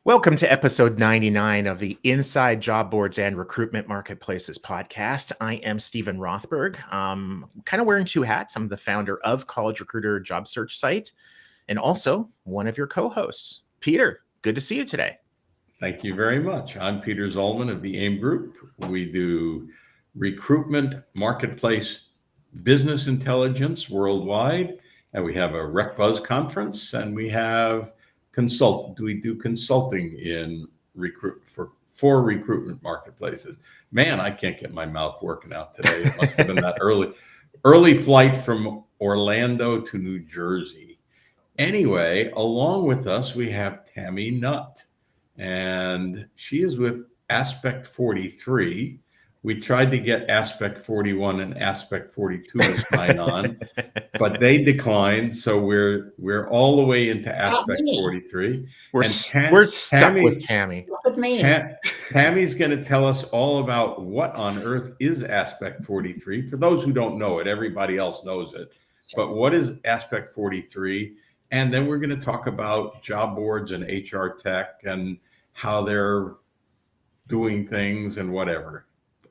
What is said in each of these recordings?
Welcome to episode 99 of the Inside Job Boards and Recruitment Marketplaces podcast. I am Stephen Rothberg. Kind of wearing two hats. I'm the founder of College Recruiter job search site and also one of your co-hosts. Peter, good to see you today. Thank you very much. I'm Peter Zollman of the AIM Group. We do recruitment marketplace business intelligence worldwide, and we have a RecBuzz conference, and we have we do consulting in for recruitment marketplaces. Man, I can't get my mouth working out today. It must have been that early flight from Orlando to New Jersey. Anyway, along with us, we have Tami Nutt, and she is with Aspect 43. We tried to get Aspect 41 and Aspect 42 to sign on, but they declined. So we're all the way into Aspect 43. We're stuck with Tami. Tami's going to tell us all about what on earth is Aspect 43. For those who don't know it, everybody else knows it. But what is Aspect 43? And then we're going to talk about job boards and HR tech and how they're doing things and whatever.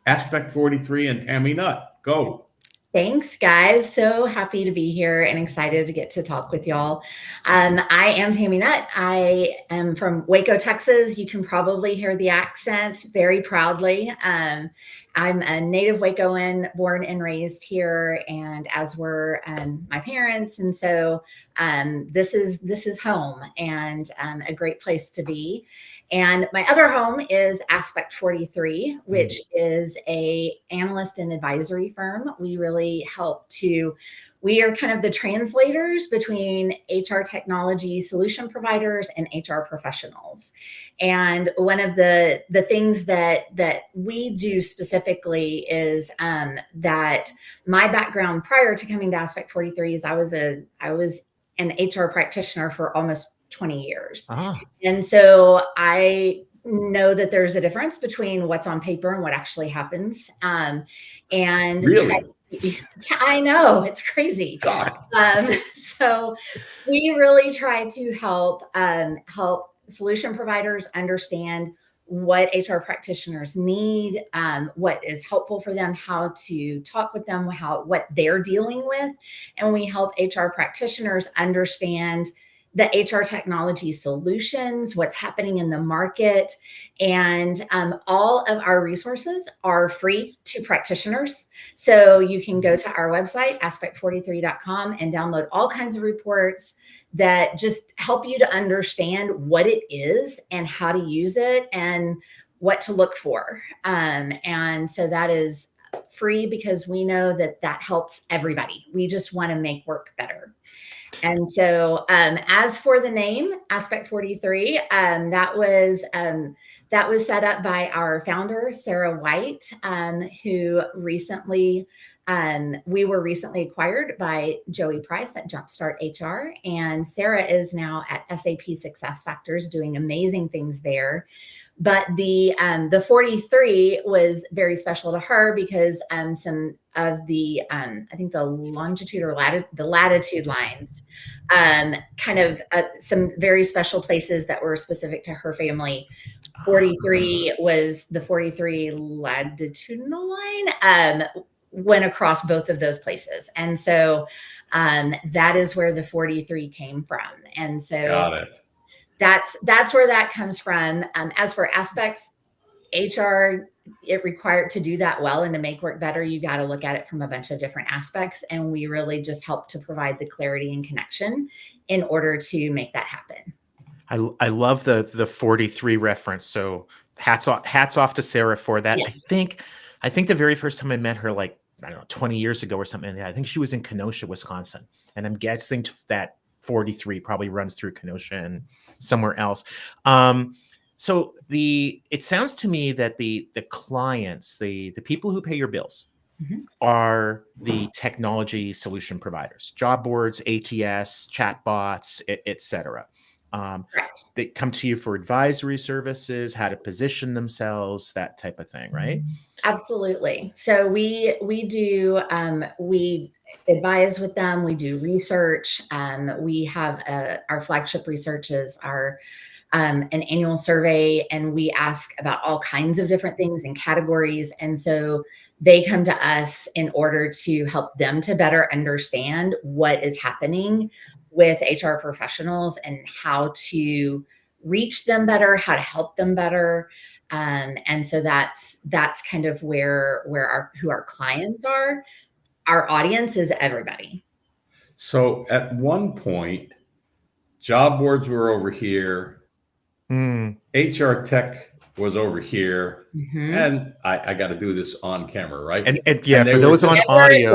Aspect 43 and Tami Nutt, go. Thanks, guys. So happy to be here and excited to get to talk with y'all. I am Tami Nutt. I am from Waco, Texas. You can probably hear the accent very proudly. I'm a native Wacoan, born and raised here, and as were my parents. And so this is home and a great place to be. And my other home is Aspect 43, which is a analyst and advisory firm. We are kind of the translators between HR technology solution providers and HR professionals. And one of the things that we do specifically is that my background prior to coming to Aspect 43 is I was an HR practitioner for almost 20 years. Ah. And so I know that there's a difference between what's on paper and what actually happens. And Really? I know, it's crazy. So we really try to help solution providers understand what HR practitioners need, what is helpful for them, how to talk with them, what they're dealing with. And we help HR practitioners understand the HR technology solutions, what's happening in the market. And all of our resources are free to practitioners. So you can go to our website, aspect43.com, and download all kinds of reports that just help you to understand what it is and how to use it and what to look for. And so that is free because we know that helps everybody. We just want to make work better. And so as for the name, Aspect 43, that was set up by our founder, Sarah White, who recently, we were recently acquired by Joey Price at JumpStart HR. And Sarah is now at SAP SuccessFactors doing amazing things there. But the 43 was very special to her because some of the I think the longitude or latitude lines, kind of some very special places that were specific to her family. 43 was the 43 latitudinal line. Went across both of those places, and so that is where the 43 came from. And so Got it. That's where that comes from. As for aspects, HR, it required to do that well and to make work better, you got to look at it from a bunch of different aspects. And we really just help to provide the clarity and connection in order to make that happen. I love the 43 reference. So hats off to Sarah for that. Yes. I think the very first time I met her, like, I don't know, 20 years ago or something. I think she was in Kenosha, Wisconsin. And I'm guessing that 43 probably runs through Kenosha and somewhere else. So it sounds to me that the clients, the people who pay your bills, are the technology solution providers, job boards, ATS, chatbots, et cetera. Correct. They come to you for advisory services, how to position themselves, that type of thing, right? Absolutely. So we do we advise with them. We do research. We have our flagship research is our an annual survey, and we ask about all kinds of different things and categories. And so they come to us in order to help them to better understand what is happening with HR professionals and how to reach them better, how to help them better. And so that's kind of where our clients are. Our audience is everybody. So at one point, job boards were over here, HR tech was over here, and I got to do this on camera, right? And yeah, for those on audio,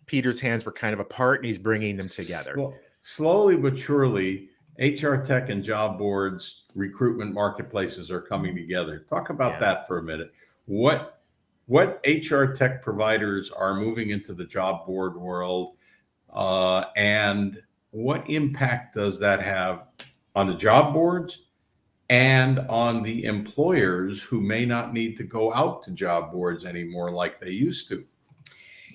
Peter's hands were kind of apart, and he's bringing them together. Slowly but surely, HR tech and job boards, recruitment marketplaces are coming together. Talk about that for a minute. What HR tech providers are moving into the job board world, and what impact does that have on the job boards and on the employers who may not need to go out to job boards anymore like they used to?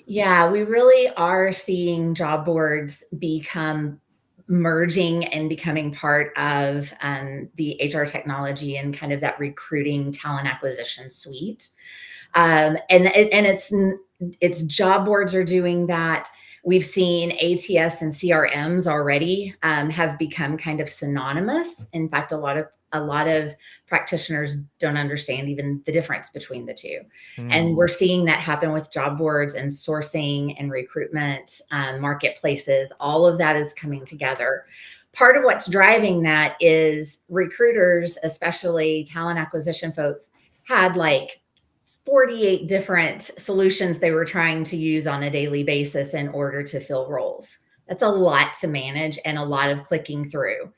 Yeah, we really are seeing job boards become merging and becoming part of the HR technology and kind of that recruiting talent acquisition suite. And it's job boards are doing that. We've seen ATS and CRMs already have become kind of synonymous. In fact, a lot of practitioners don't understand even the difference between the two. And we're seeing that happen with job boards and sourcing and recruitment marketplaces. All of that is coming together. Part of what's driving that is recruiters, especially talent acquisition folks, had like 48 different solutions they were trying to use on a daily basis in order to fill roles. That's a lot to manage and a lot of clicking through.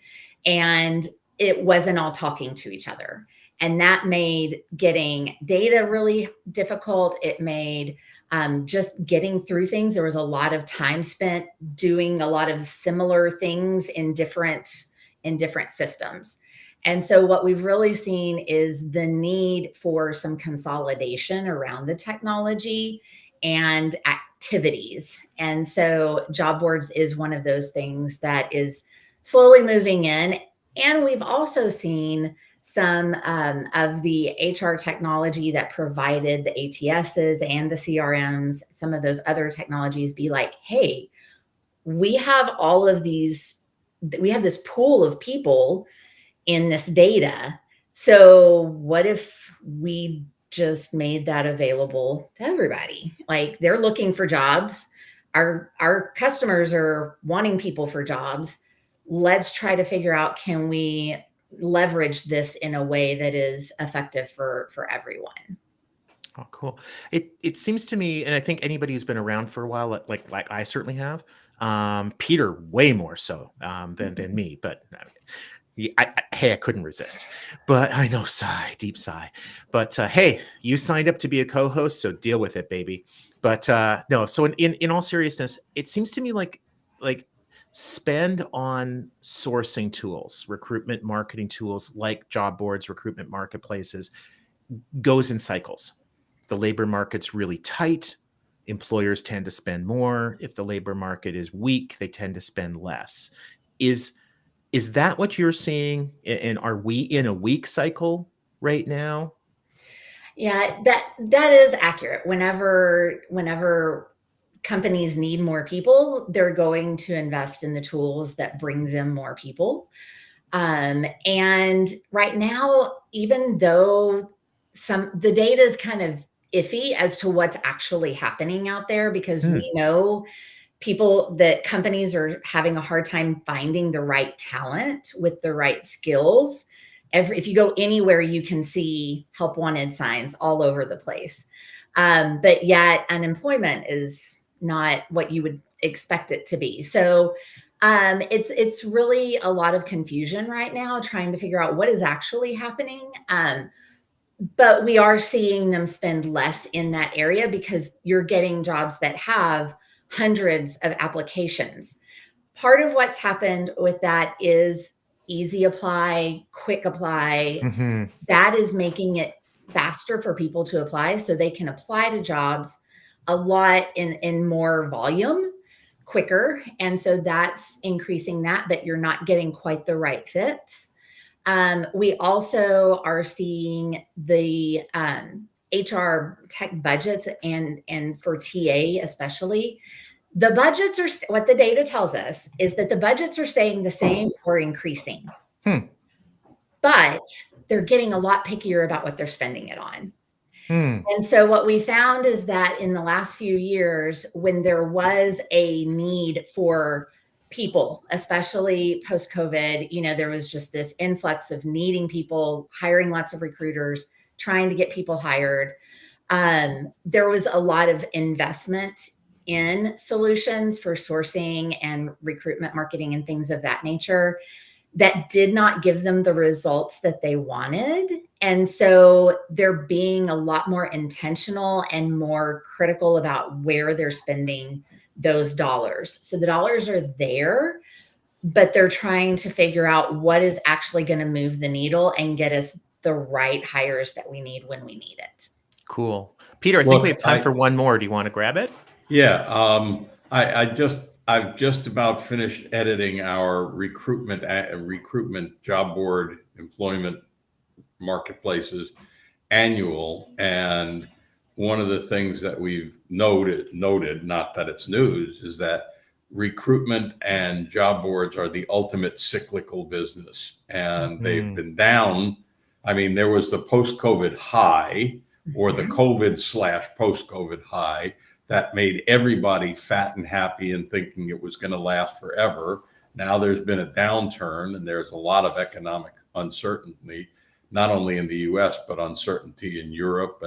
And it wasn't all talking to each other. And that made getting data really difficult. It made just getting through things. There was a lot of time spent doing a lot of similar things in different systems. And so what we've really seen is the need for some consolidation around the technology and activities. And so job boards is one of those things that is slowly moving in. And we've also seen some of the HR technology that provided the ATSs and the CRMs, some of those other technologies be like, hey, we have all of these, we have this pool of people in this data. So what if we just made that available to everybody? Like they're looking for jobs. Our customers are wanting people for jobs. Let's try to figure out, can we leverage this in a way that is effective for everyone? Oh, cool. It seems to me, and I think anybody who's been around for a while, like I certainly have, Peter way more so than me, but I couldn't resist. But I know, deep sigh. But hey, you signed up to be a co-host, so deal with it, baby. But no, so in all seriousness, it seems to me like spend on sourcing tools, recruitment marketing tools like job boards, recruitment marketplaces goes in cycles. The labor market's really tight. Employers tend to spend more. If the labor market is weak, they tend to spend less. Is that what you're seeing? And are we in a weak cycle right now? Yeah, that is accurate. Whenever companies need more people, they're going to invest in the tools that bring them more people. And right now, even though the data is kind of iffy as to what's actually happening out there, because we know that companies are having a hard time finding the right talent with the right skills. If you go anywhere, you can see help wanted signs all over the place. But yet unemployment is not what you would expect it to be. So it's really a lot of confusion right now, trying to figure out what is actually happening. But we are seeing them spend less in that area because you're getting jobs that have hundreds of applications. part of what's happened with that is easy apply, quick apply. Mm-hmm. That is making it faster for people to apply, so they can apply to jobs a lot in more volume quicker. And so that's increasing that, but you're not getting quite the right fits. We also are seeing the HR tech budgets and for TA especially, the budgets are what the data tells us is that the budgets are staying the same or increasing. But they're getting a lot pickier about what they're spending it on. And so what we found is that in the last few years, when there was a need for people, especially post-COVID, you know, there was just this influx of needing people, hiring lots of recruiters, trying to get people hired. There was a lot of investment in solutions for sourcing and recruitment marketing and things of that nature that did not give them the results that they wanted. And so they're being a lot more intentional and more critical about where they're spending those dollars. So the dollars are there, but they're trying to figure out what is actually going to move the needle and get us the right hires that we need when we need it. Cool. Peter, I think we have time for one more. Do you want to grab it? Yeah. I've just about finished editing our recruitment job board employment marketplaces annual. And one of the things that we've noted, not that it's news, is that recruitment and job boards are the ultimate cyclical business. And they've been down. I mean, there was the post-COVID high or the COVID/post-COVID high that made everybody fat and happy and thinking it was going to last forever. Now there's been a downturn and there's a lot of economic uncertainty, not only in the US, but uncertainty in Europe.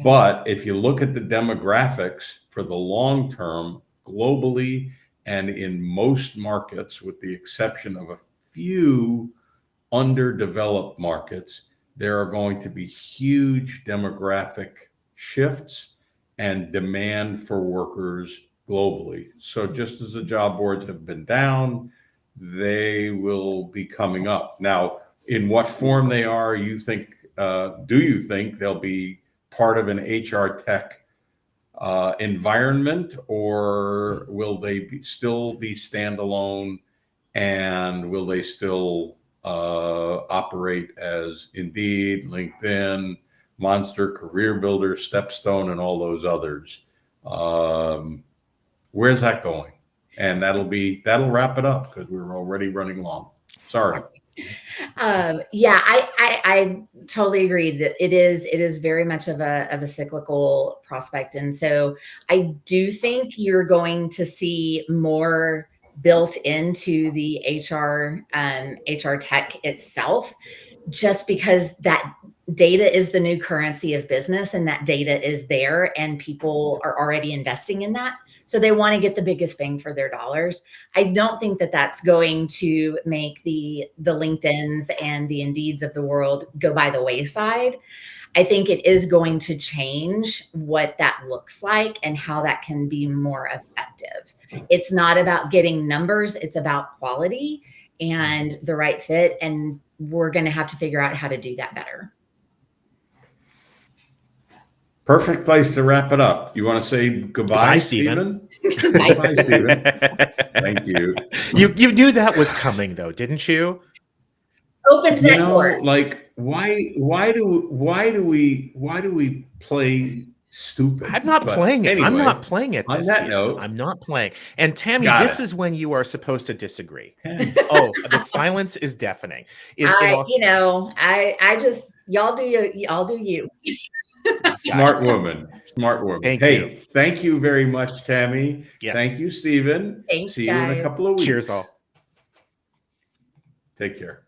But if you look at the demographics for the long term, globally and in most markets, with the exception of a few underdeveloped markets, there are going to be huge demographic shifts and demand for workers globally. So just as the job boards have been down, they will be coming up. Now, in what form they are, do you think they'll be part of an HR tech environment, or will they still be standalone, and will they still operate as Indeed, LinkedIn, Monster, Career Builder, Stepstone, and all those others? Where's that going? And that'll wrap it up because we're already running long. Sorry. Yeah, I totally agree that it is very much of a cyclical prospect. And so I do think you're going to see more built into the HR tech itself, just because that data is the new currency of business, and that data is there and people are already investing in that. So they want to get the biggest bang for their dollars. I don't think that that's going to make the LinkedIns and the Indeeds of the world go by the wayside. I think it is going to change what that looks like and how that can be more effective. It's not about getting numbers, it's about quality and the right fit. And we're going to have to figure out how to do that better. Perfect place to wrap it up. You want to say goodbye, Stephen? Goodbye, Stephen. Thank you. You knew that was coming, though, didn't you? Opened that door. Like why do we play stupid? I'm not playing it. Anyway, I'm not playing it. On that note, I'm not playing. And Tami, this is when you are supposed to disagree. Oh, the silence is deafening. I just y'all do you. Smart woman. Thank you. Thank you very much, Tami. Yes. Thank you, Stephen. Thanks, See guys. you in a couple of weeks. Cheers all. Take care.